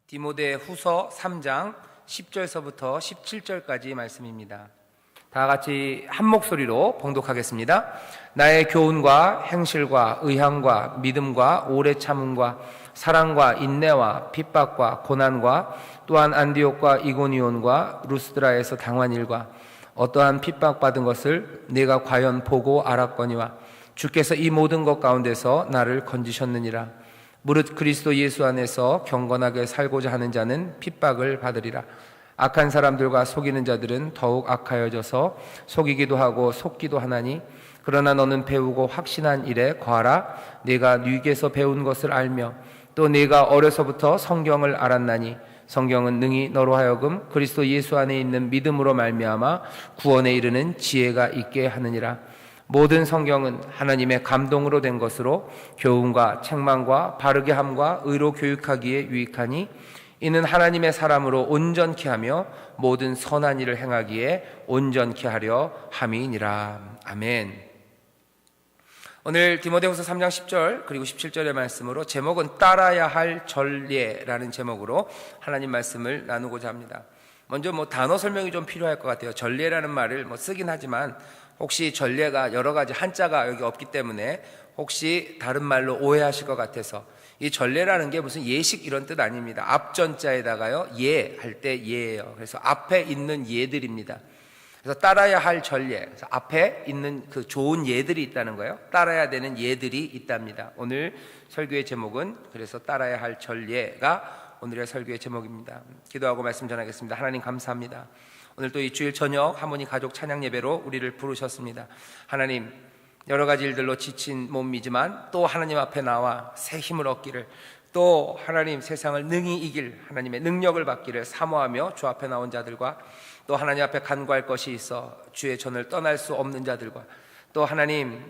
디모데 후서 3장 10절서부터 17절까지 말씀입니다. 다 같이 한 목소리로 봉독하겠습니다. 나의 교훈과 행실과 의향과 믿음과 오래 참음과 사랑과 인내와 핍박과 고난과 또한 안디옥과 이고니온과 루스드라에서 당한 일과 어떠한 핍박받은 것을 내가 과연 보고 알았거니와 주께서 이 모든 것 가운데서 나를 건지셨느니라. 무릇 그리스도 예수 안에서 경건하게 살고자 하는 자는 핍박을 받으리라. 악한 사람들과 속이는 자들은 더욱 악하여져서 속이기도 하고 속기도 하나니, 그러나 너는 배우고 확신한 일에 거하라. 네가 뉘게서 배운 것을 알며 또 네가 어려서부터 성경을 알았나니 성경은 능히 너로 하여금 그리스도 예수 안에 있는 믿음으로 말미암아 구원에 이르는 지혜가 있게 하느니라. 모든 성경은 하나님의 감동으로 된 것으로 교훈과 책망과 바르게 함과 의로 교육하기에 유익하니, 이는 하나님의 사람으로 온전케 하며 모든 선한 일을 행하기에 온전케 하려 함이니라. 아멘. 오늘 디모데후서 3장 10절 그리고 17절의 말씀으로 제목은 따라야 할 전례라는 제목으로 하나님 말씀을 나누고자 합니다. 먼저 단어 설명이 좀 필요할 것 같아요. 전례라는 말을 쓰긴 하지만 혹시 전례가 여러 가지 한자가 여기 없기 때문에 혹시 다른 말로 오해하실 것 같아서, 이 전례라는 게 무슨 예식 이런 뜻 아닙니다. 앞전자에다가요 예 할 때 예예요. 그래서 앞에 있는 예들입니다. 그래서 따라야 할 전례, 그래서 앞에 있는 그 좋은 예들이 있다는 거예요. 따라야 되는 예들이 있답니다. 오늘 설교의 제목은 그래서 따라야 할 전례가 오늘의 설교의 제목입니다. 기도하고 말씀 전하겠습니다. 하나님 감사합니다. 오늘 또 이 주일 저녁 하모니 가족 찬양 예배로 우리를 부르셨습니다. 하나님, 여러 가지 일들로 지친 몸이지만 또 하나님 앞에 나와 새 힘을 얻기를, 또 하나님 세상을 능히 이길 하나님의 능력을 받기를 사모하며 주 앞에 나온 자들과, 또 하나님 앞에 간구할 것이 있어 주의 전을 떠날 수 없는 자들과, 또 하나님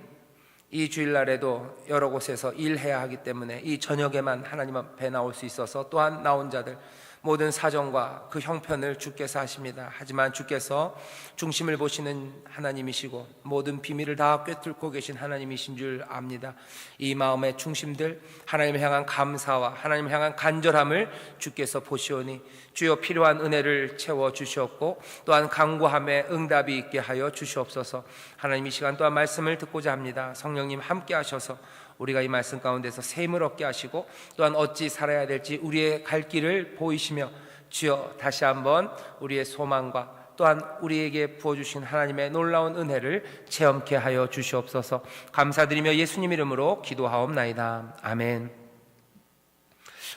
이 주일날에도 여러 곳에서 일해야 하기 때문에 이 저녁에만 하나님 앞에 나올 수 있어서 또한 나온 자들, 모든 사정과 그 형편을 주께서 하십니다. 하지만 주께서 중심을 보시는 하나님이시고 모든 비밀을 다 꿰뚫고 계신 하나님이신 줄 압니다. 이 마음의 중심들, 하나님을 향한 감사와 하나님을 향한 간절함을 주께서 보시오니 주여 필요한 은혜를 채워주시옵고 또한 간구함에 응답이 있게 하여 주시옵소서. 하나님, 이 시간 또한 말씀을 듣고자 합니다. 성령님 함께 하셔서 우리가 이 말씀 가운데서 새 힘을 얻게 하시고 또한 어찌 살아야 될지 우리의 갈 길을 보이시며, 주여 다시 한번 우리의 소망과 또한 우리에게 부어주신 하나님의 놀라운 은혜를 체험케 하여 주시옵소서. 감사드리며 예수님 이름으로 기도하옵나이다. 아멘.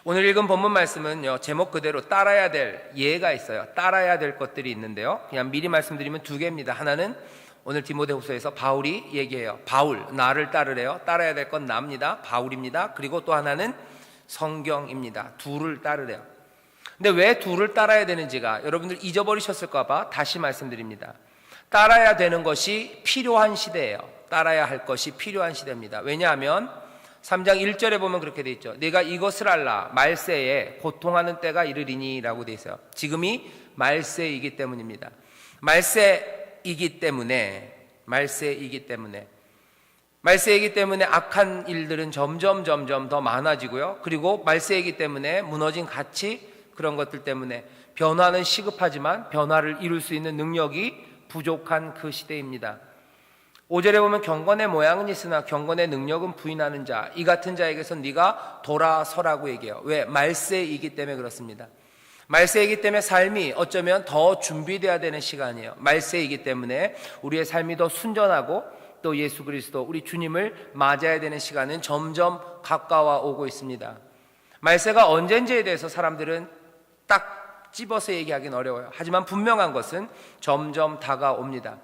오늘 읽은 본문 말씀은요, 제목 그대로 따라야 될 예가 있어요. 따라야 될 것들이 있는데요, 그냥 미리 말씀드리면 두 개입니다. 하나는 오늘 디모데후서에서 바울이 얘기해요. 바울, 나를 따르래요. 따라야 될 건 나입니다. 바울입니다. 그리고 또 하나는 성경입니다. 둘을 따르래요. 근데 왜 둘을 따라야 되는지가 여러분들 잊어버리셨을까 봐 다시 말씀드립니다. 따라야 되는 것이 필요한 시대예요. 따라야 할 것이 필요한 시대입니다. 왜냐하면 3장 1절에 보면 그렇게 돼 있죠. 내가 이것을 알라, 말세에 고통하는 때가 이르리니 라고 돼 있어요. 지금이 말세이기 때문입니다. 말세이기 때문에 악한 일들은 점점 더 많아지고요. 그리고 말세이기 때문에 무너진 가치, 그런 것들 때문에 변화는 시급하지만 변화를 이룰 수 있는 능력이 부족한 그 시대입니다. 5절에 보면 경건의 모양은 있으나 경건의 능력은 부인하는 자, 이 같은 자에게서 네가 돌아서라고 얘기해요. 왜? 말세이기 때문에 그렇습니다. 말세이기 때문에 삶이 어쩌면 더 준비되어야 되는 시간이에요. 말세이기 때문에 우리의 삶이 더 순전하고 또 예수 그리스도 우리 주님을 맞아야 되는 시간은 점점 가까워 오고 있습니다. 말세가 언젠지에 대해서 사람들은 딱 집어서 얘기하기는 어려워요. 하지만 분명한 것은 점점 다가옵니다.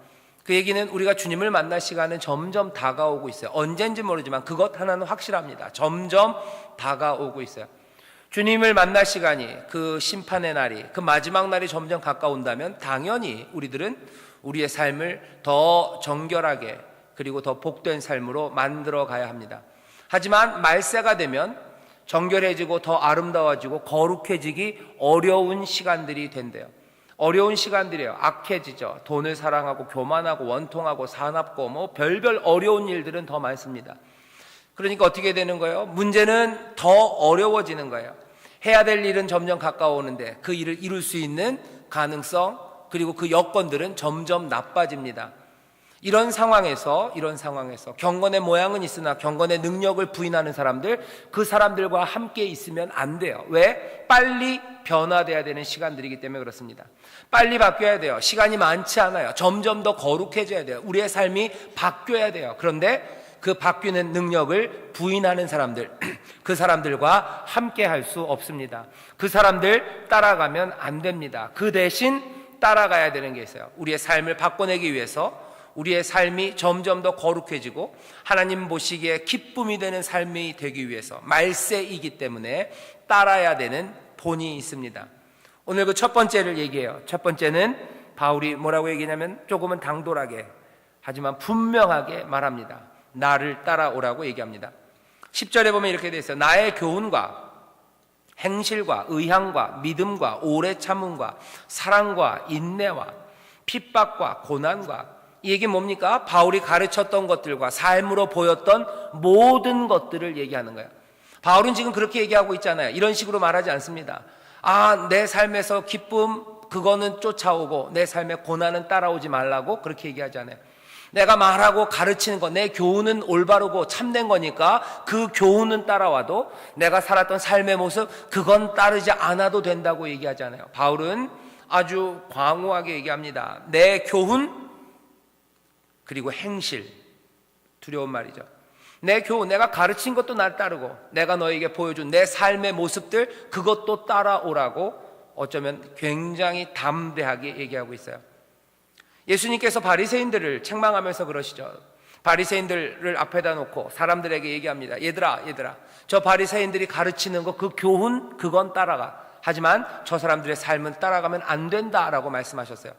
그 얘기는 우리가 주님을 만날 시간은 점점 다가오고 있어요. 언젠지 모르지만 그것 하나는 확실합니다. 점점 다가오고 있어요. 주님을 만날 시간이, 그 심판의 날이, 그 마지막 날이 점점 가까운다면 당연히 우리들은 우리의 삶을 더 정결하게 그리고 더 복된 삶으로 만들어 가야 합니다. 하지만 말세가 되면 정결해지고 더 아름다워지고 거룩해지기 어려운 시간들이 된대요. 어려운 시간들이에요. 악해지죠. 돈을 사랑하고 교만하고 원통하고 사납고 별별 어려운 일들은 더 많습니다. 그러니까 어떻게 되는 거예요? 문제는 더 어려워지는 거예요. 해야 될 일은 점점 가까워오는데 그 일을 이룰 수 있는 가능성 그리고 그 여건들은 점점 나빠집니다. 이런 상황에서 경건의 모양은 있으나 경건의 능력을 부인하는 사람들, 그 사람들과 함께 있으면 안 돼요. 왜? 빨리 변화돼야 되는 시간들이기 때문에 그렇습니다. 빨리 바뀌어야 돼요. 시간이 많지 않아요. 점점 더 거룩해져야 돼요. 우리의 삶이 바뀌어야 돼요. 그런데 그 바뀌는 능력을 부인하는 사람들, 그 사람들과 함께 할 수 없습니다. 그 사람들 따라가면 안 됩니다. 그 대신 따라가야 되는 게 있어요. 우리의 삶을 바꿔내기 위해서, 우리의 삶이 점점 더 거룩해지고 하나님 보시기에 기쁨이 되는 삶이 되기 위해서, 말세이기 때문에 따라야 되는 본이 있습니다. 오늘 그 첫 번째를 얘기해요. 첫 번째는 바울이 뭐라고 얘기하냐면 조금은 당돌하게 하지만 분명하게 말합니다. 나를 따라오라고 얘기합니다. 10절에 보면 이렇게 되어 있어요. 나의 교훈과 행실과 의향과 믿음과 오래 참음과 사랑과 인내와 핍박과 고난과, 이 얘기 뭡니까? 바울이 가르쳤던 것들과 삶으로 보였던 모든 것들을 얘기하는 거예요. 바울은 지금 그렇게 얘기하고 있잖아요. 이런 식으로 말하지 않습니다. 내 삶에서 기쁨 그거는 쫓아오고 내 삶의 고난은 따라오지 말라고 그렇게 얘기하지 않아요. 내가 말하고 가르치는 것, 내 교훈은 올바르고 참된 거니까 그 교훈은 따라와도 내가 살았던 삶의 모습 그건 따르지 않아도 된다고 얘기하지 않아요. 바울은 아주 광호하게 얘기합니다. 내 교훈 그리고 행실, 두려운 말이죠. 내 교훈, 내가 가르친 것도 날 따르고 내가 너에게 보여준 내 삶의 모습들 그것도 따라오라고 어쩌면 굉장히 담대하게 얘기하고 있어요. 예수님께서 바리새인들을 책망하면서 그러시죠. 바리새인들을 앞에다 놓고 사람들에게 얘기합니다. 얘들아 저 바리새인들이 가르치는 거 그 교훈 그건 따라가. 하지만 저 사람들의 삶은 따라가면 안 된다라고 말씀하셨어요.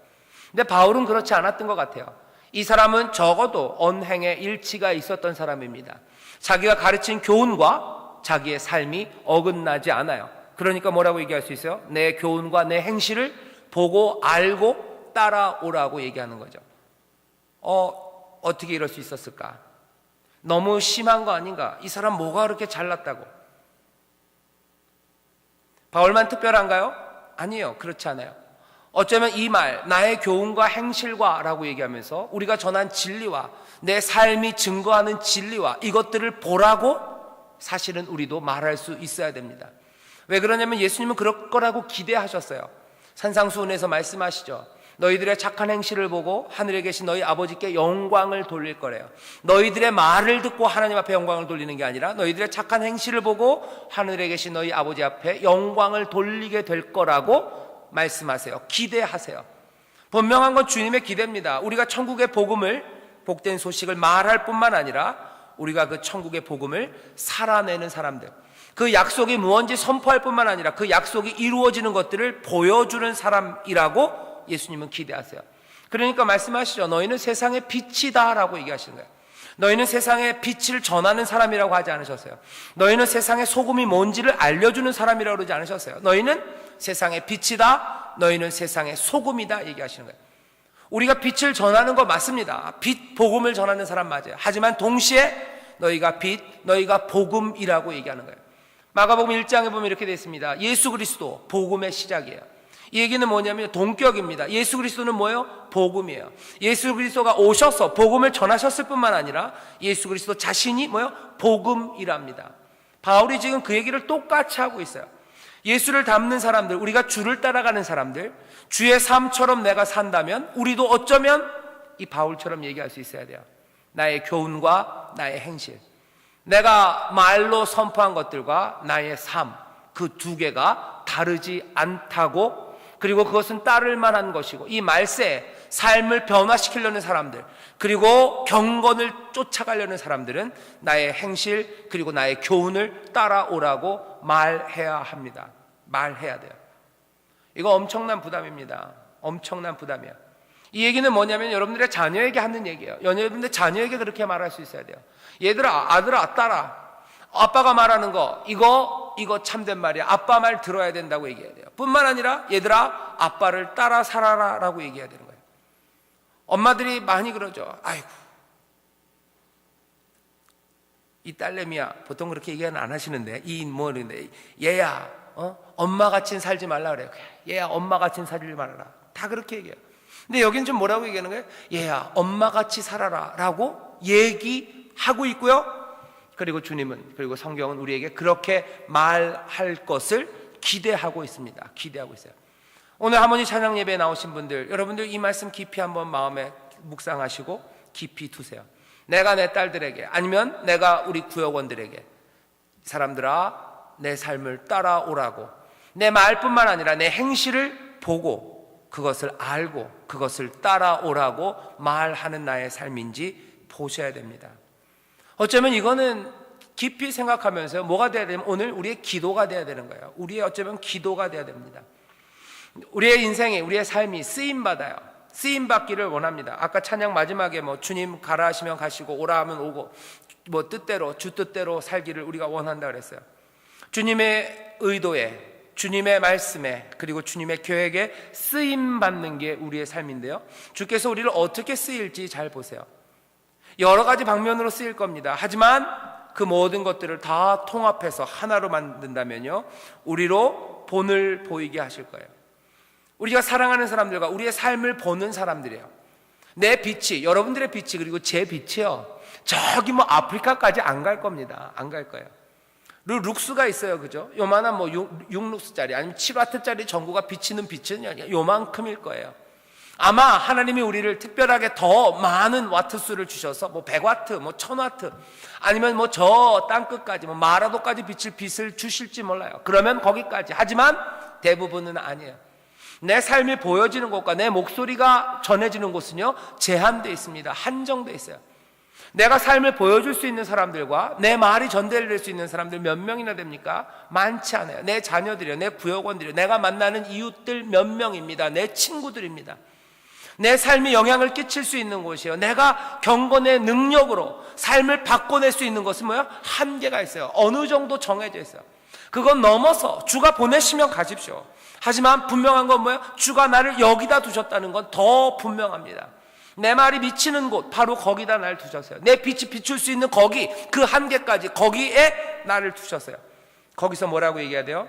근데 바울은 그렇지 않았던 것 같아요. 이 사람은 적어도 언행에 일치가 있었던 사람입니다. 자기가 가르친 교훈과 자기의 삶이 어긋나지 않아요. 그러니까 뭐라고 얘기할 수 있어요? 내 교훈과 내 행실을 보고 알고 따라오라고 얘기하는 거죠. 어떻게 이럴 수 있었을까? 너무 심한 거 아닌가? 이 사람 뭐가 그렇게 잘났다고? 바울만 특별한가요? 아니에요. 그렇지 않아요. 어쩌면 이 말, 나의 교훈과 행실과 라고 얘기하면서 우리가 전한 진리와 내 삶이 증거하는 진리와 이것들을 보라고 사실은 우리도 말할 수 있어야 됩니다. 왜 그러냐면 예수님은 그럴 거라고 기대하셨어요. 산상수훈에서 말씀하시죠. 너희들의 착한 행실을 보고 하늘에 계신 너희 아버지께 영광을 돌릴 거래요. 너희들의 말을 듣고 하나님 앞에 영광을 돌리는 게 아니라 너희들의 착한 행실을 보고 하늘에 계신 너희 아버지 앞에 영광을 돌리게 될 거라고 말씀하세요. 기대하세요. 분명한 건 주님의 기대입니다. 우리가 천국의 복음을, 복된 소식을 말할 뿐만 아니라 우리가 그 천국의 복음을 살아내는 사람들, 그 약속이 무언지 선포할 뿐만 아니라 그 약속이 이루어지는 것들을 보여주는 사람이라고 예수님은 기대하세요. 그러니까 말씀하시죠. 너희는 세상의 빛이다 라고 얘기하시는 거예요. 너희는 세상의 빛을 전하는 사람이라고 하지 않으셨어요. 너희는 세상의 소금이 뭔지를 알려주는 사람이라고 그러지 않으셨어요. 너희는 세상의 빛이다, 너희는 세상의 소금이다 얘기하시는 거예요. 우리가 빛을 전하는 거 맞습니다. 빛, 복음을 전하는 사람 맞아요. 하지만 동시에 너희가 빛, 너희가 복음이라고 얘기하는 거예요. 마가복음 1장에 보면 이렇게 되어 있습니다. 예수 그리스도, 복음의 시작이에요. 이 얘기는 뭐냐면 동격입니다. 예수 그리스도는 뭐예요? 복음이에요. 예수 그리스도가 오셔서 복음을 전하셨을 뿐만 아니라 예수 그리스도 자신이 뭐예요? 복음이랍니다. 바울이 지금 그 얘기를 똑같이 하고 있어요. 예수를 닮는 사람들, 우리가 주를 따라가는 사람들, 주의 삶처럼 내가 산다면 우리도 어쩌면 이 바울처럼 얘기할 수 있어야 돼요. 나의 교훈과 나의 행실, 내가 말로 선포한 것들과 나의 삶, 그 두 개가 다르지 않다고, 그리고 그것은 따를 만한 것이고, 이 말세에 삶을 변화시키려는 사람들, 그리고 경건을 쫓아가려는 사람들은 나의 행실 그리고 나의 교훈을 따라오라고 말해야 합니다. 말해야 돼요. 이거 엄청난 부담입니다. 엄청난 부담이에요. 이 얘기는 뭐냐면 여러분들의 자녀에게 하는 얘기예요. 여러분들 자녀에게 그렇게 말할 수 있어야 돼요. 얘들아, 아들아, 딸아, 아빠가 말하는 거 이거 참된 말이야. 아빠 말 들어야 된다고 얘기해야 돼요. 뿐만 아니라 얘들아, 아빠를 따라 살아라 라고 얘기해야 되는 거예요. 엄마들이 많이 그러죠. 아이고, 이 딸내미야, 보통 그렇게 얘기는 안 하시는데, 얘야, 엄마같이 살지 말라 그래요. 얘야 엄마같이 살지 말아라. 다 그렇게 얘기해요. 근데 여기는 좀 뭐라고 얘기하는 거예요? 얘야 엄마같이 살아라 라고 얘기하고 있고요. 그리고 주님은, 그리고 성경은 우리에게 그렇게 말할 것을 기대하고 있습니다. 기대하고 있어요. 오늘 하모니 찬양 예배에 나오신 분들, 여러분들 이 말씀 깊이 한번 마음에 묵상하시고 깊이 두세요. 내가 내 딸들에게, 아니면 내가 우리 구역원들에게, 사람들아 내 삶을 따라오라고, 내 말뿐만 아니라 내 행실을 보고 그것을 알고 그것을 따라오라고 말하는 나의 삶인지 보셔야 됩니다. 어쩌면 이거는 깊이 생각하면서 뭐가 돼야 되냐면 오늘 우리의 기도가 돼야 되는 거예요. 우리의 어쩌면 기도가 돼야 됩니다. 우리의 인생이, 우리의 삶이 쓰임받아요. 쓰임받기를 원합니다. 아까 찬양 마지막에 주님 가라 하시면 가시고 오라 하면 오고, 뜻대로, 주 뜻대로 살기를 우리가 원한다 그랬어요. 주님의 의도에, 주님의 말씀에, 그리고 주님의 계획에 쓰임받는 게 우리의 삶인데요, 주께서 우리를 어떻게 쓰일지 잘 보세요. 여러 가지 방면으로 쓰일 겁니다. 하지만 그 모든 것들을 다 통합해서 하나로 만든다면요, 우리로 본을 보이게 하실 거예요. 우리가 사랑하는 사람들과 우리의 삶을 보는 사람들이에요. 내 빛이, 여러분들의 빛이, 그리고 제 빛이요, 저기 아프리카까지 안 갈 겁니다. 안 갈 거예요. 룩스가 있어요. 그죠? 요만한 6룩스짜리 아니면 7와트짜리 전구가 비치는 빛은 요만큼일 거예요. 아마 하나님이 우리를 특별하게 더 많은 와트 수를 주셔서 100와트, 1000와트, 아니면 저 땅끝까지, 마라도까지 비칠 빛을 주실지 몰라요. 그러면 거기까지. 하지만 대부분은 아니에요. 내 삶이 보여지는 곳과 내 목소리가 전해지는 곳은요, 제한되어 있습니다. 한정되어 있어요. 내가 삶을 보여줄 수 있는 사람들과 내 말이 전달될 수 있는 사람들 몇 명이나 됩니까? 많지 않아요. 내 자녀들이요, 내 구역원들이요, 내가 만나는 이웃들 몇 명입니다. 내 친구들입니다. 내 삶에 영향을 끼칠 수 있는 곳이요, 내가 경건의 능력으로 삶을 바꿔낼 수 있는 것은 한계가 있어요. 어느 정도 정해져 있어요. 그건 넘어서 주가 보내시면 가십시오. 하지만 분명한 건 주가 나를 여기다 두셨다는 건 더 분명합니다. 내 말이 미치는 곳, 바로 거기다 나를 두셨어요. 내 빛이 비출 수 있는 거기, 그 한계까지, 거기에 나를 두셨어요. 거기서 뭐라고 얘기해야 돼요?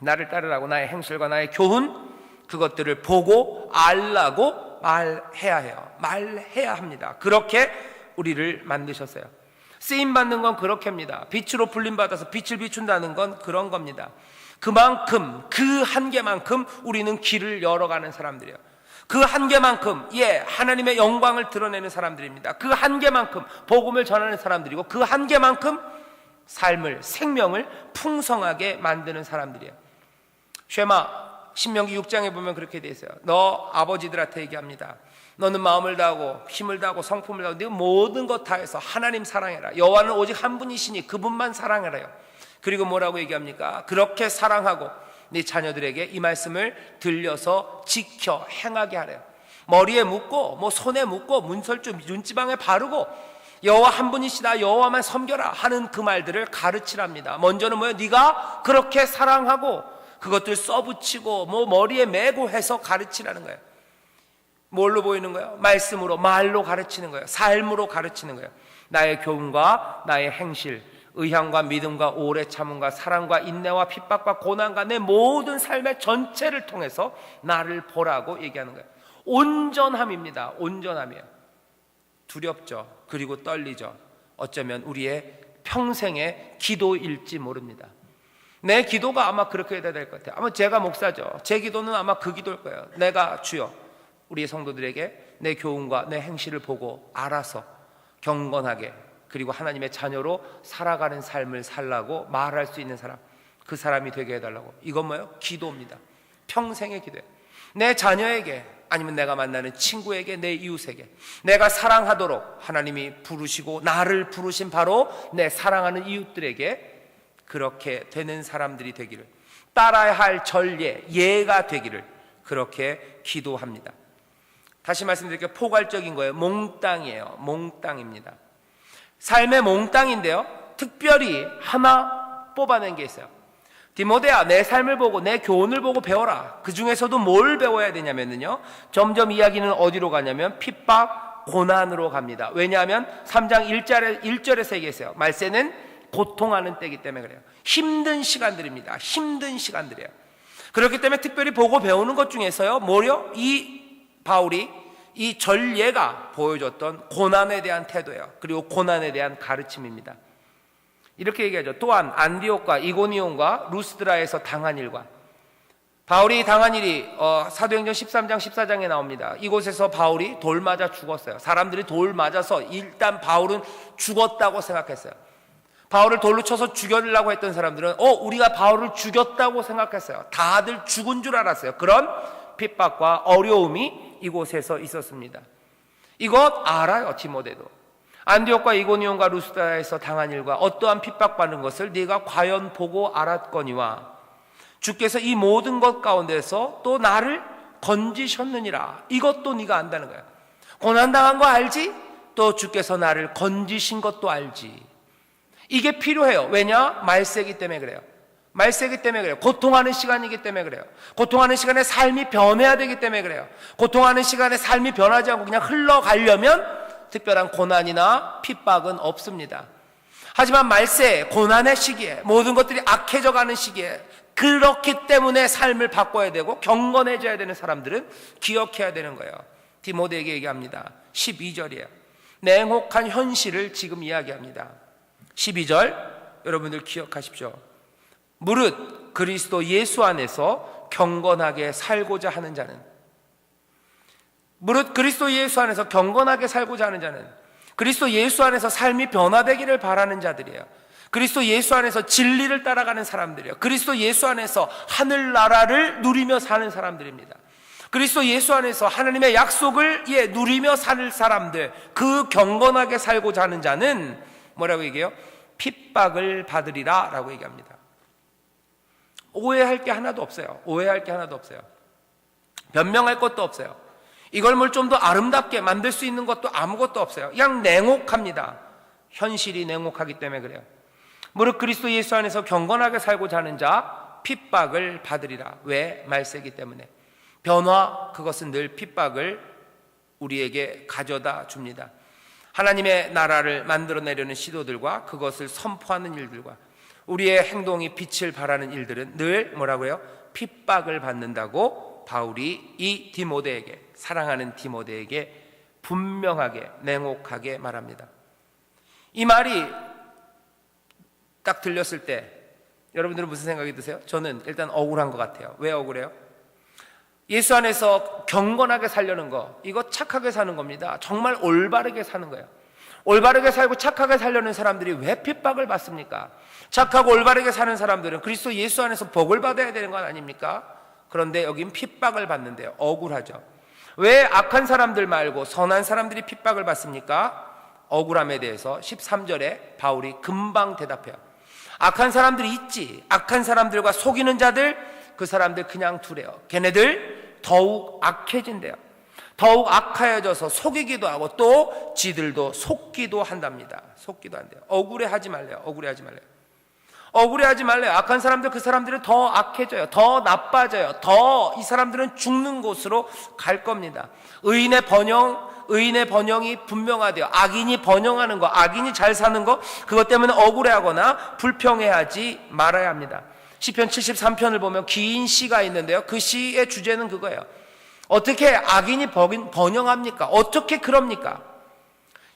나를 따르라고, 나의 행실과 나의 교훈, 그것들을 보고 알라고 말해야 해요. 말해야 합니다. 그렇게 우리를 만드셨어요. 쓰임받는 건 그렇게입니다. 빛으로 불림받아서 빛을 비춘다는 건 그런 겁니다. 그만큼, 그 한계만큼 우리는 길을 열어가는 사람들이에요. 그 한계만큼 하나님의 영광을 드러내는 사람들입니다. 그 한계만큼 복음을 전하는 사람들이고, 그 한계만큼 삶을, 생명을 풍성하게 만드는 사람들이에요. 쉐마 신명기 6장에 보면 그렇게 돼 있어요. 너 아버지들한테 얘기합니다. 너는 마음을 다하고 힘을 다하고 성품을 다하고 네 모든 것 다해서 하나님 사랑해라. 여호와는 오직 한 분이시니 그분만 사랑해라요. 그리고 뭐라고 얘기합니까? 그렇게 사랑하고 네 자녀들에게 이 말씀을 들려서 지켜 행하게 하래요. 머리에 묻고 손에 묻고 문설주 눈지방에 바르고 여호와 한 분이시다, 여호와만 섬겨라 하는 그 말들을 가르치랍니다. 먼저는 네가 그렇게 사랑하고 그것들 써붙이고 머리에 메고 해서 가르치라는 거예요. 뭘로 보이는 거예요? 말씀으로, 말로 가르치는 거예요. 삶으로 가르치는 거예요. 나의 교훈과 나의 행실, 의향과 믿음과 오래 참음과 사랑과 인내와 핍박과 고난과 내 모든 삶의 전체를 통해서 나를 보라고 얘기하는 거예요. 온전함입니다. 온전함이에요. 두렵죠. 그리고 떨리죠. 어쩌면 우리의 평생의 기도일지 모릅니다. 내 기도가 아마 그렇게 해야 될 것 같아요. 아마 제가 목사죠. 제 기도는 아마 그 기도일 거예요. 내가 주여 우리의 성도들에게 내 교훈과 내 행실을 보고 알아서 경건하게, 그리고 하나님의 자녀로 살아가는 삶을 살라고 말할 수 있는 사람, 그 사람이 되게 해달라고. 이건 기도입니다. 평생의 기도예요. 내 자녀에게, 아니면 내가 만나는 친구에게, 내 이웃에게 내가 사랑하도록 하나님이 부르시고 나를 부르신 바로 내 사랑하는 이웃들에게 그렇게 되는 사람들이 되기를, 따라야 할 전례, 예가 되기를 그렇게 기도합니다. 다시 말씀드릴게요. 포괄적인 거예요. 몽땅이에요. 몽땅입니다. 삶의 몽땅인데요, 특별히 하나 뽑아낸 게 있어요. 디모데야, 내 삶을 보고 내 교훈을 보고 배워라. 그 중에서도 뭘 배워야 되냐면요, 점점 이야기는 어디로 가냐면 핍박, 고난으로 갑니다. 왜냐하면 3장 1절에서 얘기했어요. 말세는 고통하는 때이기 때문에 그래요. 힘든 시간들입니다. 힘든 시간들이에요. 그렇기 때문에 특별히 보고 배우는 것 중에서요, 뭐요? 이 바울이 이 전예가 보여줬던 고난에 대한 태도예요. 그리고 고난에 대한 가르침입니다. 이렇게 얘기하죠. 또한 안디옥과 이고니온과 루스드라에서 당한 일과, 바울이 당한 일이 사도행전 13장 14장에 나옵니다. 이곳에서 바울이 돌 맞아 죽었어요. 사람들이 돌 맞아서 일단 바울은 죽었다고 생각했어요. 바울을 돌로 쳐서 죽여려고 했던 사람들은 우리가 바울을 죽였다고 생각했어요. 다들 죽은 줄 알았어요. 그런 핍박과 어려움이 이곳에서 있었습니다. 이것 알아요, 디모데도. 안디옥과 이고니온과 루스드라에서 당한 일과 어떠한 핍박받는 것을 네가 과연 보고 알았거니와 주께서 이 모든 것 가운데서 또 나를 건지셨느니라. 이것도 네가 안다는 거야. 고난당한 거 알지? 또 주께서 나를 건지신 것도 알지. 이게 필요해요. 왜냐? 말세기 때문에 그래요. 말세기 때문에 그래요. 고통하는 시간이기 때문에 그래요. 고통하는 시간에 삶이 변해야 되기 때문에 그래요. 고통하는 시간에 삶이 변하지 않고 그냥 흘러가려면 특별한 고난이나 핍박은 없습니다. 하지만 말세, 고난의 시기에, 모든 것들이 악해져 가는 시기에, 그렇기 때문에 삶을 바꿔야 되고 경건해져야 되는 사람들은 기억해야 되는 거예요. 디모데에게 얘기합니다. 12절이에요. 냉혹한 현실을 지금 이야기합니다. 12절 여러분들 기억하십시오. 무릇 그리스도 예수 안에서 경건하게 살고자 하는 자는, 무릇 그리스도 예수 안에서 경건하게 살고자 하는 자는, 그리스도 예수 안에서 삶이 변화되기를 바라는 자들이에요. 그리스도 예수 안에서 진리를 따라가는 사람들이에요. 그리스도 예수 안에서 하늘나라를 누리며 사는 사람들입니다. 그리스도 예수 안에서 하나님의 약속을 누리며 사는 사람들, 그 경건하게 살고자 하는 자는 뭐라고 얘기해요? 핍박을 받으리라 라고 얘기합니다. 오해할 게 하나도 없어요. 오해할 게 하나도 없어요. 변명할 것도 없어요. 이걸 뭘 좀 더 아름답게 만들 수 있는 것도 아무것도 없어요. 그냥 냉혹합니다. 현실이 냉혹하기 때문에 그래요. 무릇 그리스도 예수 안에서 경건하게 살고자 하는 자 핍박을 받으리라. 왜? 말세기 때문에. 변화, 그것은 늘 핍박을 우리에게 가져다 줍니다. 하나님의 나라를 만들어내려는 시도들과 그것을 선포하는 일들과 우리의 행동이 빛을 발하는 일들은 늘 뭐라고요? 핍박을 받는다고 바울이 이 디모데에게, 사랑하는 디모데에게 분명하게 냉혹하게 말합니다. 이 말이 딱 들렸을 때 여러분들은 무슨 생각이 드세요? 저는 일단 억울한 것 같아요. 왜 억울해요? 예수 안에서 경건하게 살려는 거, 이거 착하게 사는 겁니다. 정말 올바르게 사는 거예요. 올바르게 살고 착하게 살려는 사람들이 왜 핍박을 받습니까? 착하고 올바르게 사는 사람들은 그리스도 예수 안에서 복을 받아야 되는 건 아닙니까? 그런데 여긴 핍박을 받는데요. 억울하죠. 왜 악한 사람들 말고 선한 사람들이 핍박을 받습니까? 억울함에 대해서 13절에 바울이 금방 대답해요. 악한 사람들이 있지. 악한 사람들과 속이는 자들, 그 사람들 그냥 두래요. 걔네들 더욱 악해진대요. 더욱 악하여져서 속이기도 하고 또 지들도 속기도 한답니다. 속기도 한대요. 억울해하지 말래요. 억울해하지 말래요. 억울해하지 말래요. 악한 사람들, 그 사람들은 더 악해져요. 더 나빠져요. 더 이 사람들은 죽는 곳으로 갈 겁니다. 의인의 번영이 분명하대요. 악인이 번영하는 거, 악인이 잘 사는 거, 그것 때문에 억울해하거나 불평해하지 말아야 합니다. 시편 73편을 보면 긴 시가 있는데요. 그 시의 주제는 그거예요. 어떻게 악인이 번영합니까? 어떻게 그럽니까?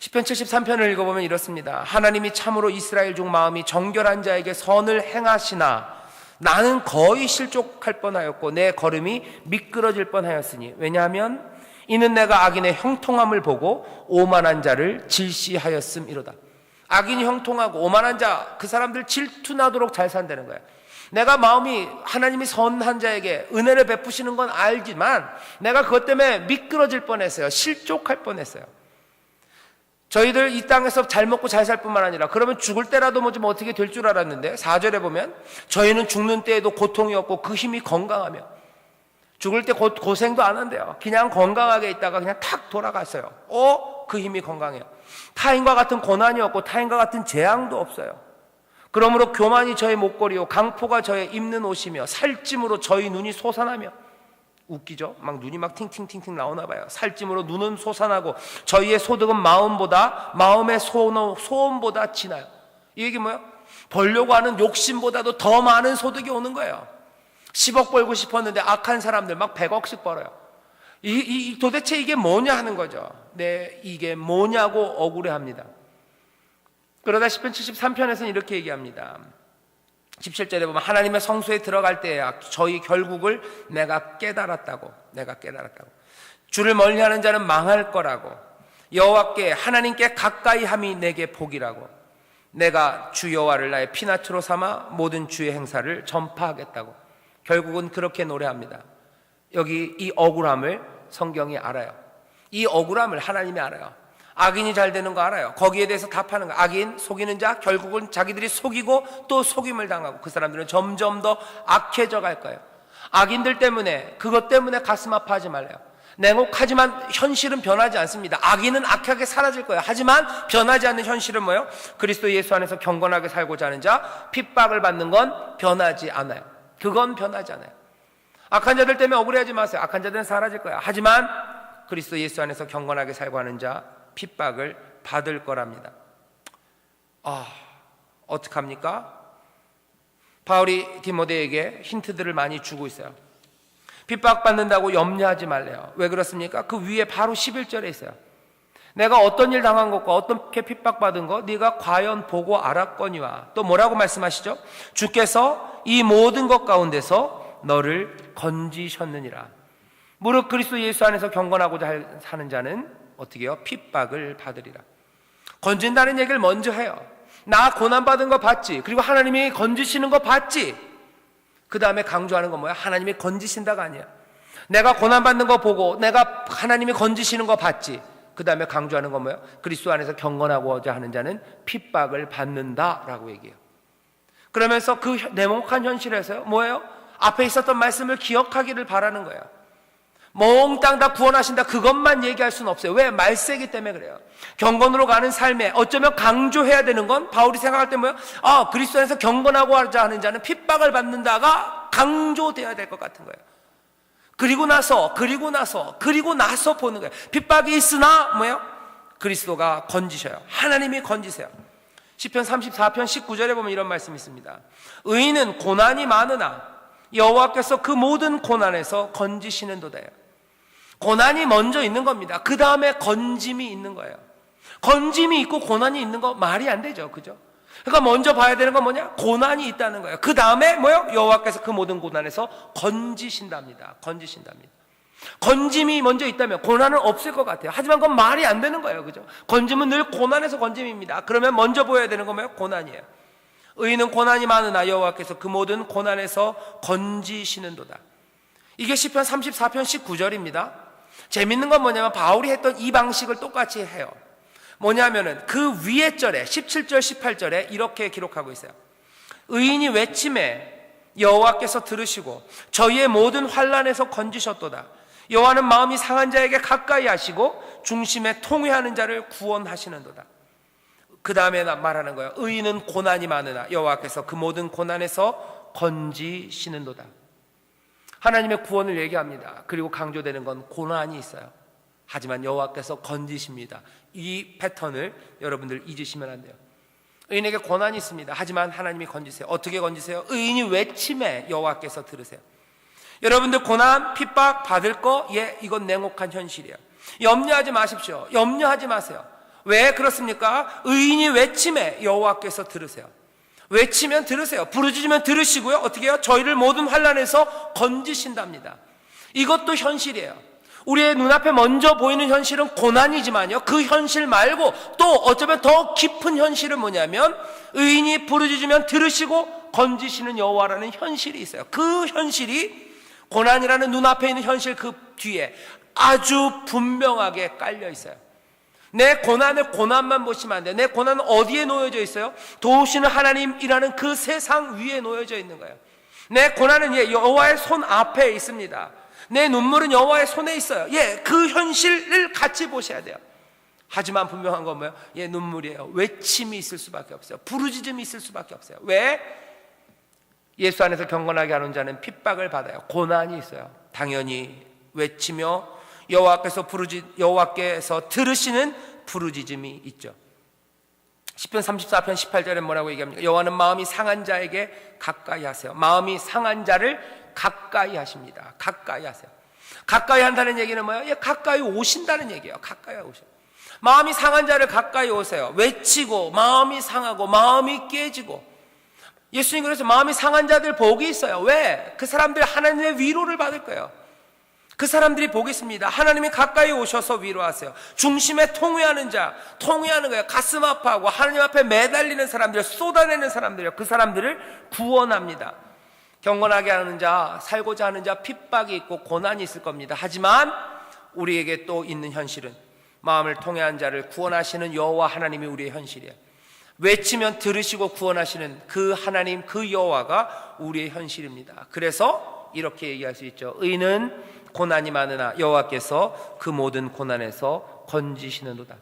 시편 73편을 읽어보면 이렇습니다. 하나님이 참으로 이스라엘 중 마음이 정결한 자에게 선을 행하시나 나는 거의 실족할 뻔하였고 내 걸음이 미끄러질 뻔하였으니, 왜냐하면 이는 내가 악인의 형통함을 보고 오만한 자를 질시하였음이로다. 악인이 형통하고 오만한 자, 그 사람들 질투나도록 잘 산다는 거예요. 내가 마음이, 하나님이 선한 자에게 은혜를 베푸시는 건 알지만 내가 그것 때문에 미끄러질 뻔했어요. 실족할 뻔했어요. 저희들 이 땅에서 잘 먹고 잘 살 뿐만 아니라 그러면 죽을 때라도 뭐 좀 어떻게 될 줄 알았는데 4절에 보면 저희는 죽는 때에도 고통이 없고 그 힘이 건강하며, 죽을 때 고생도 안 한대요. 그냥 건강하게 있다가 그냥 탁 돌아갔어요. 그 힘이 건강해요. 타인과 같은 고난이 없고 타인과 같은 재앙도 없어요. 그러므로 교만이 저의 목걸이요 강포가 저의 입는 옷이며 살찜으로 저희 눈이 솟아나며, 웃기죠? 막 눈이 막 팅팅팅팅 나오나 봐요. 살찜으로 눈은 솟아나고 저희의 소득은 마음의 소음보다 진하요. 이 얘기 뭐예요? 벌려고 하는 욕심보다도 더 많은 소득이 오는 거예요. 10억 벌고 싶었는데 악한 사람들 막 100억씩 벌어요. 도대체 이게 뭐냐 하는 거죠. 네, 이게 뭐냐고 억울해합니다. 그러다 시편 73편에서는 이렇게 얘기합니다. 17절에 보면 하나님의 성소에 들어갈 때야 저희 결국을 내가 깨달았다고. 주를 멀리하는 자는 망할 거라고. 여호와께 하나님께 가까이 함이 내게 복이라고. 내가 주 여호와를 나의 피난처로 삼아 모든 주의 행사를 전파하겠다고. 결국은 그렇게 노래합니다. 여기 이 억울함을 성경이 알아요. 이 억울함을 하나님이 알아요. 악인이 잘 되는 거 알아요. 거기에 대해서 답하는 거. 악인, 속이는 자, 결국은 자기들이 속이고 또 속임을 당하고 그 사람들은 점점 더 악해져 갈 거예요. 악인들 때문에, 그것 때문에 가슴 아파하지 말래요. 냉혹하지만 현실은 변하지 않습니다. 악인은 악하게 사라질 거예요. 하지만 변하지 않는 현실은 뭐예요? 그리스도 예수 안에서 경건하게 살고자 하는 자, 핍박을 받는 건 변하지 않아요. 그건 변하지 않아요. 악한 자들 때문에 억울해하지 마세요. 악한 자들은 사라질 거예요. 하지만 그리스도 예수 안에서 경건하게 살고 하는 자, 핍박을 받을 거랍니다. 어떡합니까? 바울이 디모데에게 힌트들을 많이 주고 있어요. 핍박받는다고 염려하지 말래요. 왜 그렇습니까? 그 위에 바로 11절에 있어요. 내가 어떤 일 당한 것과 어떻게 핍박받은 것 네가 과연 보고 알았거니와. 또 뭐라고 말씀하시죠? 주께서 이 모든 것 가운데서 너를 건지셨느니라. 무릇 그리스도 예수 안에서 경건하고자 사는 자는 어떻게 해요? 핍박을 받으리라. 건진다는 얘기를 먼저 해요. 나 고난받은 거 봤지? 그리고 하나님이 건지시는 거 봤지? 그 다음에 강조하는 건 뭐야? 하나님이 건지신다가 아니야. 내가 고난받는 거 보고 내가 하나님이 건지시는 거 봤지? 그 다음에 강조하는 건 뭐야? 그리스도 안에서 경건하고자 하는 자는 핍박을 받는다라고 얘기해요. 그러면서 그 냉혹한 현실에서요, 뭐예요? 앞에 있었던 말씀을 기억하기를 바라는 거예요. 몽땅 다 구원하신다 그것만 얘기할 수는 없어요. 왜? 말세기 때문에 그래요. 경건으로 가는 삶에 어쩌면 강조해야 되는 건 바울이 생각할 때 뭐예요? 그리스도 안에서 경건하고자 하는 자는 핍박을 받는다가 강조돼야 될 것 같은 거예요. 그리고 나서 보는 거예요. 핍박이 있으나 뭐예요? 그리스도가 건지셔요. 하나님이 건지세요. 시편 34편 19절에 보면 이런 말씀이 있습니다. 의인은 고난이 많으나 여호와께서 그 모든 고난에서 건지시는도다. 고난이 먼저 있는 겁니다. 그 다음에 건짐이 있는 거예요. 건짐이 있고 고난이 있는 거 말이 안 되죠. 그죠? 그러니까 먼저 봐야 되는 건 뭐냐? 고난이 있다는 거예요. 그 다음에 뭐요? 여호와께서 그 모든 고난에서 건지신답니다. 건짐이 먼저 있다면 고난은 없을 것 같아요. 하지만 그건 말이 안 되는 거예요. 그죠? 건짐은 늘 고난에서 건짐입니다. 그러면 먼저 보여야 되는 건 뭐예요? 고난이에요. 의인은 고난이 많으나 여호와께서 그 모든 고난에서 건지시는도다. 이게 시편 34편 19절입니다. 재밌는 건 뭐냐면 바울이 했던 이 방식을 똑같이 해요. 뭐냐면은 그 위에 절에 17절 18절에 이렇게 기록하고 있어요. 의인이 외침에 여호와께서 들으시고 저희의 모든 환난에서 건지셨도다. 여호와는 마음이 상한 자에게 가까이 하시고 중심에 통회하는 자를 구원하시는도다. 그 다음에 말하는 거예요. 의인은 고난이 많으나 여호와께서 그 모든 고난에서 건지시는도다. 하나님의 구원을 얘기합니다. 그리고 강조되는 건 고난이 있어요. 하지만 여호와께서 건지십니다. 이 패턴을 여러분들 잊으시면 안 돼요. 의인에게 고난이 있습니다. 하지만 하나님이 건지세요. 어떻게 건지세요? 의인이 외침에 여호와께서 들으세요. 여러분들 고난, 핍박 받을 거, 이건 냉혹한 현실이에요. 염려하지 마십시오. 염려하지 마세요. 왜 그렇습니까? 의인이 외침에 여호와께서 들으세요. 외치면 들으세요. 부르짖으면 들으시고요. 어떻게 해요? 저희를 모든 환난에서 건지신답니다. 이것도 현실이에요. 우리의 눈앞에 먼저 보이는 현실은 고난이지만요, 그 현실 말고 또 어쩌면 더 깊은 현실은 뭐냐면 의인이 부르짖으면 들으시고 건지시는 여호와라는 현실이 있어요. 그 현실이 고난이라는 눈앞에 있는 현실 그 뒤에 아주 분명하게 깔려 있어요. 내 고난을 고난만 보시면 안 돼요. 내 고난은 어디에 놓여져 있어요? 도우시는 하나님이라는 그 세상 위에 놓여져 있는 거예요. 내 고난은 여호와의 손 앞에 있습니다. 내 눈물은 여호와의 손에 있어요. 그 현실을 같이 보셔야 돼요. 하지만 분명한 건 뭐예요? 눈물이에요. 외침이 있을 수밖에 없어요. 부르짖음이 있을 수밖에 없어요. 왜? 예수 안에서 경건하게 하는 자는 핍박을 받아요. 고난이 있어요. 당연히 외치며 여호와께서 들으시는 부르짖음이 있죠. 시편 34편 18절에 뭐라고 얘기합니까? 여호와는 마음이 상한 자에게 가까이 하세요. 마음이 상한 자를 가까이 하십니다. 가까이 하세요. 가까이 한다는 얘기는 뭐예요? 가까이 오신다는 얘기예요. 가까이 오셔. 마음이 상한 자를 가까이 오세요. 외치고 마음이 상하고 마음이 깨지고. 예수님 그래서 마음이 상한 자들 복이 있어요. 왜? 그 사람들 하나님의 위로를 받을 거예요. 그 사람들이 복이 있습니다. 하나님이 가까이 오셔서 위로하세요. 중심에 통회하는 자, 통회하는 거예요. 가슴 아파하고 하나님 앞에 매달리는 사람들, 쏟아내는 사람들이요. 그 사람들을 구원합니다. 경건하게 하는 자, 살고자 하는 자, 핍박이 있고 고난이 있을 겁니다. 하지만 우리에게 또 있는 현실은 마음을 통회한 자를 구원하시는 여호와 하나님이 우리의 현실이에요. 외치면 들으시고 구원하시는 그 하나님, 그 여호와가 우리의 현실입니다. 그래서 이렇게 얘기할 수 있죠. 의인은 고난이 많으나 여호와께서 그 모든 고난에서 건지시는도다.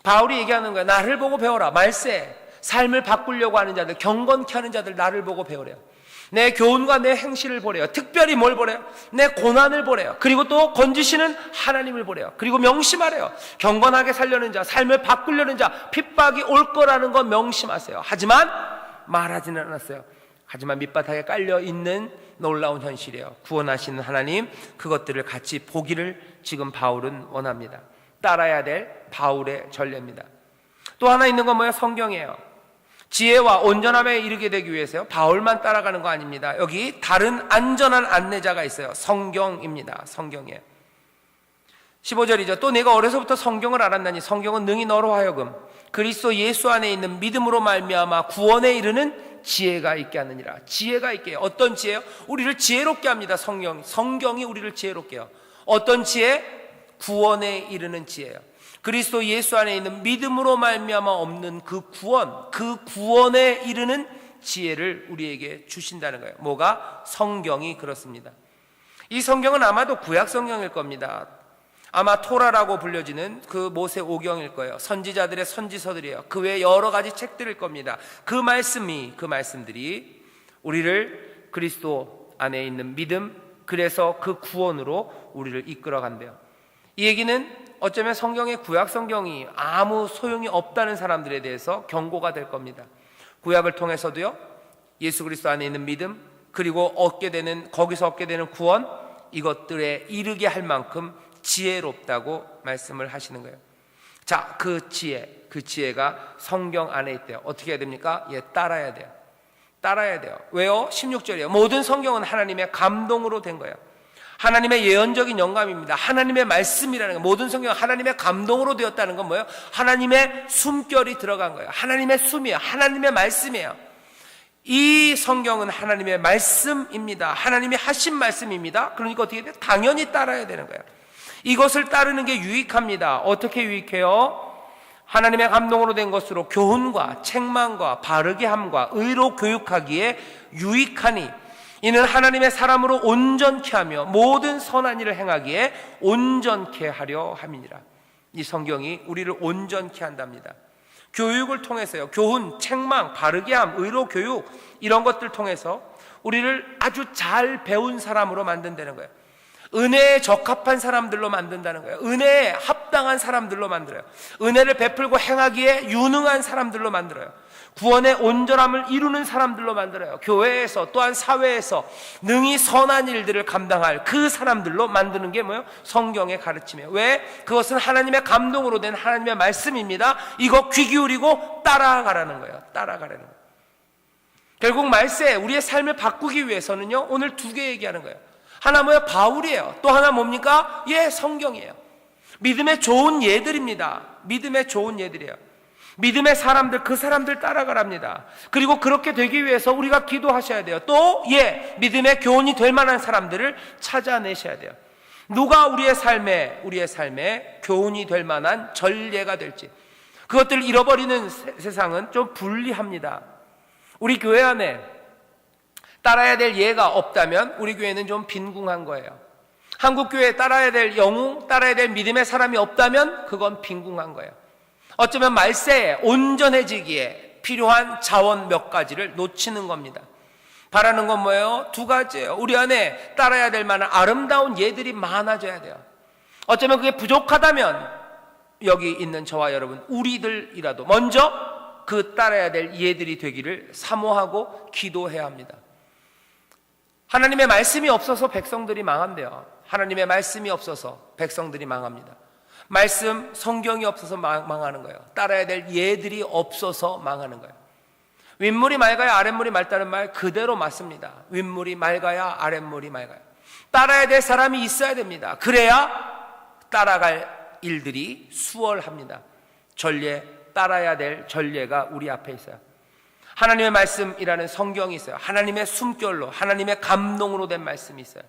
바울이 얘기하는 거야. 나를 보고 배워라. 말세, 삶을 바꾸려고 하는 자들, 경건케 하는 자들 나를 보고 배우래요. 내 교훈과 내 행실을 보래요. 특별히 뭘 보래요? 내 고난을 보래요. 그리고 또 건지시는 하나님을 보래요. 그리고 명심하래요. 경건하게 살려는 자, 삶을 바꾸려는 자, 핍박이 올 거라는 건 명심하세요. 하지만 말하지는 않았어요. 하지만 밑바닥에 깔려 있는 놀라운 현실이에요. 구원하시는 하나님, 그것들을 같이 보기를 지금 바울은 원합니다. 따라야 될 바울의 전례입니다. 또 하나 있는 건 뭐예요? 성경이에요. 지혜와 온전함에 이르게 되기 위해서요, 바울만 따라가는 거 아닙니다. 여기 다른 안전한 안내자가 있어요. 성경입니다. 성경이에요. 15절이죠. 또 내가 어려서부터 성경을 알았나니 성경은 능히 너로 하여금 그리스도 예수 안에 있는 믿음으로 말미암아 구원에 이르는 지혜가 있게 하느니라. 지혜가 있게 해요. 어떤 지혜요? 우리를 지혜롭게 합니다. 성경이 우리를 지혜롭게 해요. 어떤 지혜? 구원에 이르는 지혜예요. 그리스도 예수 안에 있는 믿음으로 말미암아 없는 그 구원에 이르는 지혜를 우리에게 주신다는 거예요. 뭐가? 성경이 그렇습니다. 이 성경은 아마도 구약 성경일 겁니다. 아마 토라라고 불려지는 그 모세 오경일 거예요. 선지자들의 선지서들이에요. 그 외에 여러 가지 책들일 겁니다. 그 말씀들이 우리를 그리스도 안에 있는 믿음, 그래서 그 구원으로 우리를 이끌어 간대요. 이 얘기는 어쩌면 성경의 구약 성경이 아무 소용이 없다는 사람들에 대해서 경고가 될 겁니다. 구약을 통해서도요, 예수 그리스도 안에 있는 믿음, 그리고 거기서 얻게 되는 구원, 이것들에 이르게 할 만큼 지혜롭다고 말씀을 하시는 거예요. 자, 그 지혜가 성경 안에 있대요. 어떻게 해야 됩니까? 따라야 돼요. 왜요? 16절이에요. 모든 성경은 하나님의 감동으로 된 거예요. 하나님의 예언적인 영감입니다. 하나님의 말씀이라는 거, 모든 성경은 하나님의 감동으로 되었다는 건 뭐예요? 하나님의 숨결이 들어간 거예요. 하나님의 숨이에요. 하나님의 말씀이에요. 이 성경은 하나님의 말씀입니다. 하나님이 하신 말씀입니다. 그러니까 어떻게 돼요? 당연히 따라야 되는 거예요. 이것을 따르는 게 유익합니다. 어떻게 유익해요? 하나님의 감동으로 된 것으로 교훈과 책망과 바르게 함과 의로 교육하기에 유익하니 이는 하나님의 사람으로 온전케 하며 모든 선한 일을 행하기에 온전케 하려 함이니라. 이 성경이 우리를 온전케 한답니다. 교육을 통해서요, 교훈, 책망, 바르게 함, 의로 교육, 이런 것들 통해서 우리를 아주 잘 배운 사람으로 만든다는 거예요. 은혜에 적합한 사람들로 만든다는 거예요. 은혜에 합당한 사람들로 만들어요. 은혜를 베풀고 행하기에 유능한 사람들로 만들어요. 구원의 온전함을 이루는 사람들로 만들어요. 교회에서 또한 사회에서 능히 선한 일들을 감당할 그 사람들로 만드는 게 뭐예요? 성경의 가르침이에요. 왜? 그것은 하나님의 감동으로 된 하나님의 말씀입니다. 이거 귀 기울이고 따라가라는 거예요. 따라가라는 거예요. 결국 말세, 우리의 삶을 바꾸기 위해서는요, 오늘 두 개 얘기하는 거예요. 하나 뭐예요? 바울이에요. 또 하나 뭡니까? 성경이에요. 믿음의 좋은 예들입니다. 믿음의 좋은 예들이에요. 믿음의 사람들, 그 사람들 따라가랍니다. 그리고 그렇게 되기 위해서 우리가 기도하셔야 돼요. 또 믿음의 교훈이 될 만한 사람들을 찾아내셔야 돼요. 누가 우리의 삶에 교훈이 될 만한 전례가 될지, 그것들을 잃어버리는 세상은 좀 불리합니다. 우리 교회 안에 따라야 될 예가 없다면 우리 교회는 좀 빈궁한 거예요. 한국 교회에 따라야 될 영웅, 따라야 될 믿음의 사람이 없다면 그건 빈궁한 거예요. 어쩌면 말세에 온전해지기에 필요한 자원 몇 가지를 놓치는 겁니다. 바라는 건 뭐예요? 두 가지예요. 우리 안에 따라야 될 만한 아름다운 예들이 많아져야 돼요. 어쩌면 그게 부족하다면 여기 있는 저와 여러분, 우리들이라도 먼저 그 따라야 될 예들이 되기를 사모하고 기도해야 합니다. 하나님의 말씀이 없어서 백성들이 망한대요. 하나님의 말씀이 없어서 백성들이 망합니다. 말씀, 성경이 없어서 망하는 거예요. 따라야 될 예들이 없어서 망하는 거예요. 윗물이 맑아야 아랫물이 맑다는 말 그대로 맞습니다. 윗물이 맑아야 아랫물이 맑아요. 따라야 될 사람이 있어야 됩니다. 그래야 따라갈 일들이 수월합니다. 따라야 될 전례가 우리 앞에 있어요. 하나님의 말씀이라는 성경이 있어요. 하나님의 숨결로, 하나님의 감동으로 된 말씀이 있어요.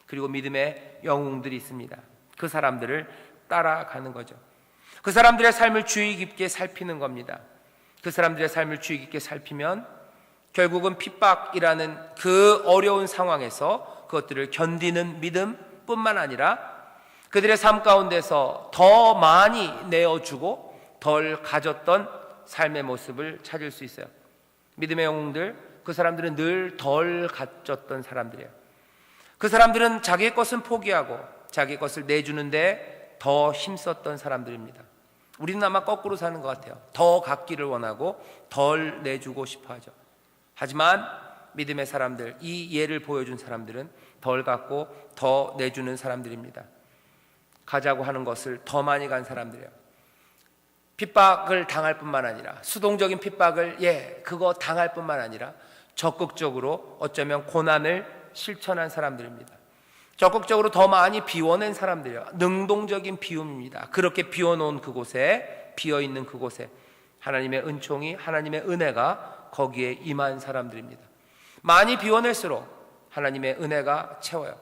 그리고 믿음의 영웅들이 있습니다. 그 사람들을 따라가는 거죠. 그 사람들의 삶을 주의 깊게 살피는 겁니다. 그 사람들의 삶을 주의 깊게 살피면 결국은 핍박이라는 그 어려운 상황에서 그것들을 견디는 믿음뿐만 아니라 그들의 삶 가운데서 더 많이 내어주고 덜 가졌던 삶의 모습을 찾을 수 있어요. 믿음의 영웅들, 그 사람들은 늘 덜 가졌던 사람들이에요. 그 사람들은 자기의 것은 포기하고 자기의 것을 내주는데 더 힘썼던 사람들입니다. 우리는 아마 거꾸로 사는 것 같아요. 더 갖기를 원하고 덜 내주고 싶어 하죠. 하지만 믿음의 사람들, 이 예를 보여준 사람들은 덜 갖고 더 내주는 사람들입니다. 가자고 하는 것을 더 많이 간 사람들이에요. 핍박을 당할 뿐만 아니라 수동적인 핍박을 그거 당할 뿐만 아니라 적극적으로 어쩌면 고난을 실천한 사람들입니다. 적극적으로 더 많이 비워낸 사람들이에요. 능동적인 비움입니다. 그렇게 비워놓은 그곳에, 비어있는 그곳에 하나님의 은총이, 하나님의 은혜가 거기에 임한 사람들입니다. 많이 비워낼수록 하나님의 은혜가 채워요.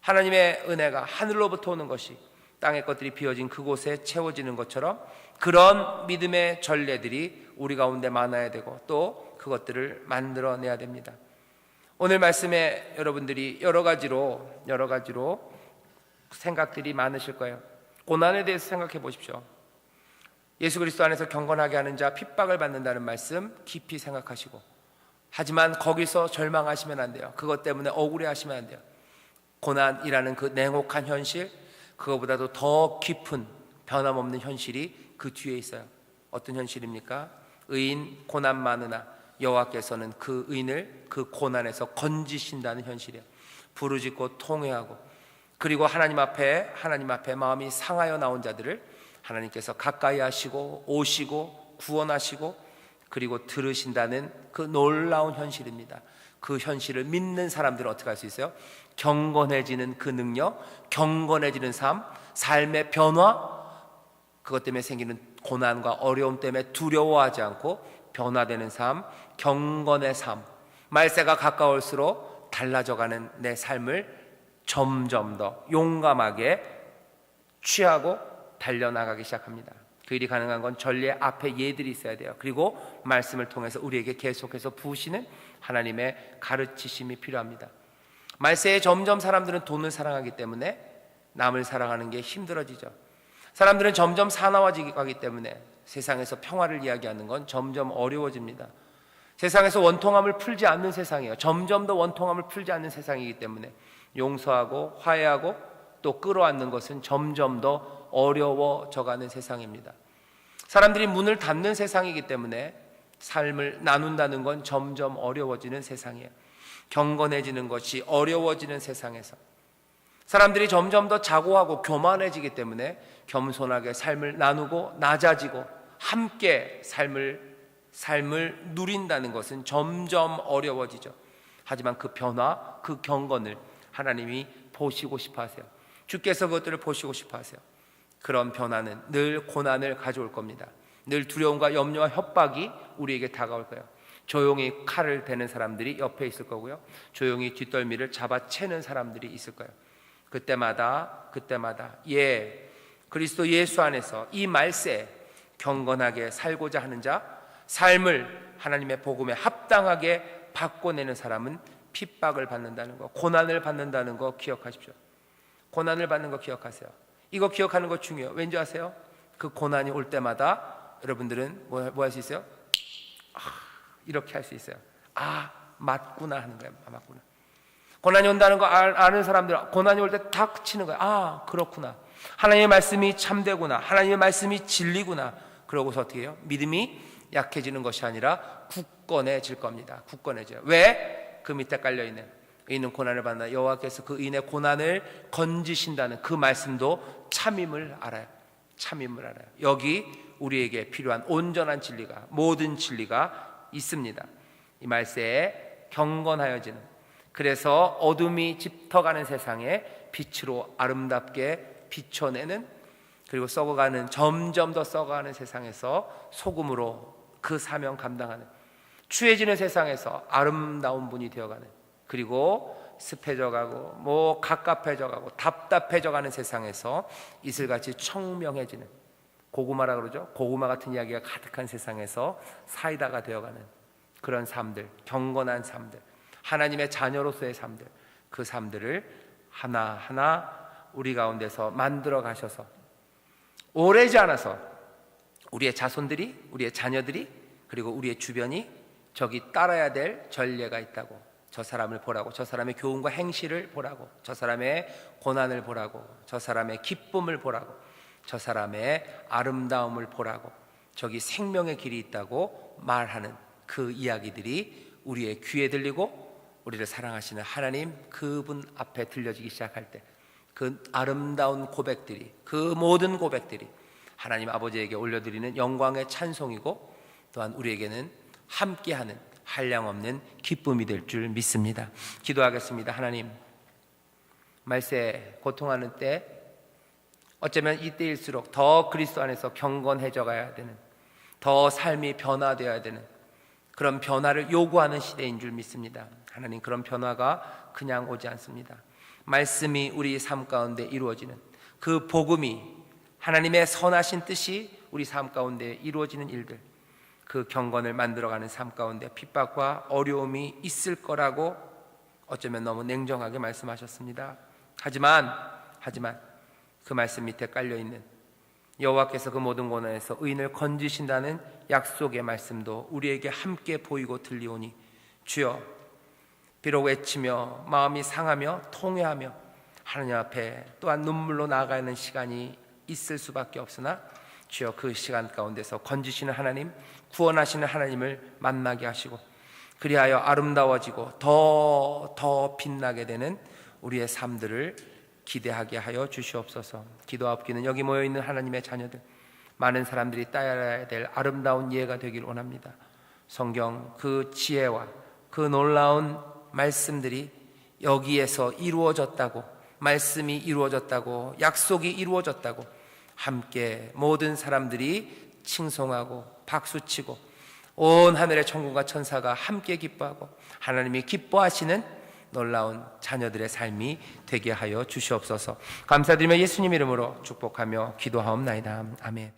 하나님의 은혜가 하늘로부터 오는 것이 땅의 것들이 비어진 그곳에 채워지는 것처럼 그런 믿음의 전례들이 우리 가운데 많아야 되고 또 그것들을 만들어내야 됩니다. 오늘 말씀에 여러분들이 여러 가지로 생각들이 많으실 거예요. 고난에 대해서 생각해 보십시오. 예수 그리스도 안에서 경건하게 하는 자 핍박을 받는다는 말씀 깊이 생각하시고, 하지만 거기서 절망하시면 안 돼요. 그것 때문에 억울해하시면 안 돼요. 고난이라는 그 냉혹한 현실, 그거보다도 더 깊은 변함없는 현실이 그 뒤에 있어요. 어떤 현실입니까? 의인 고난 많으나 여호와께서는 그 의인을 그 고난에서 건지신다는 현실이에요. 부르짖고 통회하고, 그리고 하나님 앞에 마음이 상하여 나온 자들을 하나님께서 가까이 하시고 오시고 구원하시고 그리고 들으신다는 그 놀라운 현실입니다. 그 현실을 믿는 사람들은 어떻게 할 수 있어요? 경건해지는 그 능력, 경건해지는 삶, 삶의 변화, 그것 때문에 생기는 고난과 어려움 때문에 두려워하지 않고 변화되는 삶, 경건의 삶, 말세가 가까울수록 달라져가는 내 삶을 점점 더 용감하게 취하고 달려나가기 시작합니다. 그 일이 가능한 건 전례 앞에 예들이 있어야 돼요. 그리고 말씀을 통해서 우리에게 계속해서 부으시는 하나님의 가르치심이 필요합니다. 말세에 점점 사람들은 돈을 사랑하기 때문에 남을 사랑하는 게 힘들어지죠. 사람들은 점점 사나워지기 때문에 세상에서 평화를 이야기하는 건 점점 어려워집니다. 세상에서 원통함을 풀지 않는 세상이에요. 점점 더 원통함을 풀지 않는 세상이기 때문에 용서하고 화해하고 또 끌어안는 것은 점점 더 어려워져가는 세상입니다. 사람들이 문을 닫는 세상이기 때문에 삶을 나눈다는 건 점점 어려워지는 세상이에요. 경건해지는 것이 어려워지는 세상에서 사람들이 점점 더 자고하고 교만해지기 때문에 겸손하게 삶을 나누고 낮아지고 함께 삶을 누린다는 것은 점점 어려워지죠. 하지만 그 변화, 그 경건을 하나님이 보시고 싶어 하세요. 주께서 그것들을 보시고 싶어 하세요. 그런 변화는 늘 고난을 가져올 겁니다. 늘 두려움과 염려와 협박이 우리에게 다가올 거예요. 조용히 칼을 대는 사람들이 옆에 있을 거고요. 조용히 뒷덜미를 잡아채는 사람들이 있을 거예요. 그때마다 그리스도 예수 안에서 이 말세에 경건하게 살고자 하는 자, 삶을 하나님의 복음에 합당하게 바꿔내는 사람은 핍박을 받는다는 거, 고난을 받는다는 거 기억하십시오. 고난을 받는 거 기억하세요. 이거 기억하는 거 중요해요. 왠지 아세요? 그 고난이 올 때마다 여러분들은 뭐 할 수 있어요? 이렇게 할 수 있어요. 맞구나 하는 거예요. 맞구나. 고난이 온다는 거 아는 사람들, 고난이 올 때 탁 치는 거예요. 그렇구나. 하나님의 말씀이 참되구나. 하나님의 말씀이 진리구나. 그러고서 어떻게 해요? 믿음이 약해지는 것이 아니라 굳건해질 겁니다. 굳건해져요. 왜? 그 밑에 깔려있는 의인은 고난을 받나 여호와께서 그 의인의 고난을 건지신다는 그 말씀도 참임을 알아요. 참임을 알아요. 여기 우리에게 필요한 온전한 진리가, 모든 진리가 있습니다. 이 말세에 경건하여지는, 그래서 어둠이 짙어가는 세상에 빛으로 아름답게 비춰내는, 그리고 썩어가는, 점점 더 썩어가는 세상에서 소금으로 그 사명 감당하는, 추해지는 세상에서 아름다운 분이 되어가는, 그리고 습해져가고 갑갑해져가고 답답해져가는 세상에서 이슬같이 청명해지는, 고구마라 그러죠. 고구마 같은 이야기가 가득한 세상에서 사이다가 되어가는 그런 삶들, 경건한 삶들, 하나님의 자녀로서의 삶들, 그 삶들을 하나하나 우리 가운데서 만들어 가셔서 오래지 않아서 우리의 자손들이, 우리의 자녀들이, 그리고 우리의 주변이 저기 따라야 될 전례가 있다고, 저 사람을 보라고, 저 사람의 교훈과 행실을 보라고, 저 사람의 고난을 보라고, 저 사람의 기쁨을 보라고, 저 사람의 아름다움을 보라고, 저기 생명의 길이 있다고 말하는 그 이야기들이 우리의 귀에 들리고 우리를 사랑하시는 하나님 그분 앞에 들려지기 시작할 때 그 아름다운 고백들이, 그 모든 고백들이 하나님 아버지에게 올려드리는 영광의 찬송이고, 또한 우리에게는 함께하는 한량없는 기쁨이 될 줄 믿습니다. 기도하겠습니다. 하나님, 말세 고통하는 때 어쩌면 이때일수록 더 그리스도 안에서 경건해져 가야 되는, 더 삶이 변화되어야 되는 그런 변화를 요구하는 시대인 줄 믿습니다. 하나님, 그런 변화가 그냥 오지 않습니다. 말씀이 우리 삶 가운데 이루어지는, 그 복음이, 하나님의 선하신 뜻이 우리 삶 가운데 이루어지는 일들, 그 경건을 만들어가는 삶 가운데 핍박과 어려움이 있을 거라고 어쩌면 너무 냉정하게 말씀하셨습니다. 하지만 그 말씀 밑에 깔려있는 여호와께서 그 모든 고난에서 의인을 건지신다는 약속의 말씀도 우리에게 함께 보이고 들리오니, 주여, 비록 외치며 마음이 상하며 통회하며 하나님 앞에 또한 눈물로 나아가는 시간이 있을 수밖에 없으나, 주여, 그 시간 가운데서 건지시는 하나님, 구원하시는 하나님을 만나게 하시고, 그리하여 아름다워지고 더 빛나게 되는 우리의 삶들을 기대하게 하여 주시옵소서. 기도하옵기는 여기 모여있는 하나님의 자녀들, 많은 사람들이 따라야 될 아름다운 예가 되길 원합니다. 성경 그 지혜와 그 놀라운 말씀들이 여기에서 이루어졌다고, 말씀이 이루어졌다고, 약속이 이루어졌다고 함께 모든 사람들이 칭송하고 박수치고 온 하늘의 천군과 천사가 함께 기뻐하고 하나님이 기뻐하시는 놀라운 자녀들의 삶이 되게 하여 주시옵소서. 감사드리며 예수님 이름으로 축복하며 기도하옵나이다. 아멘.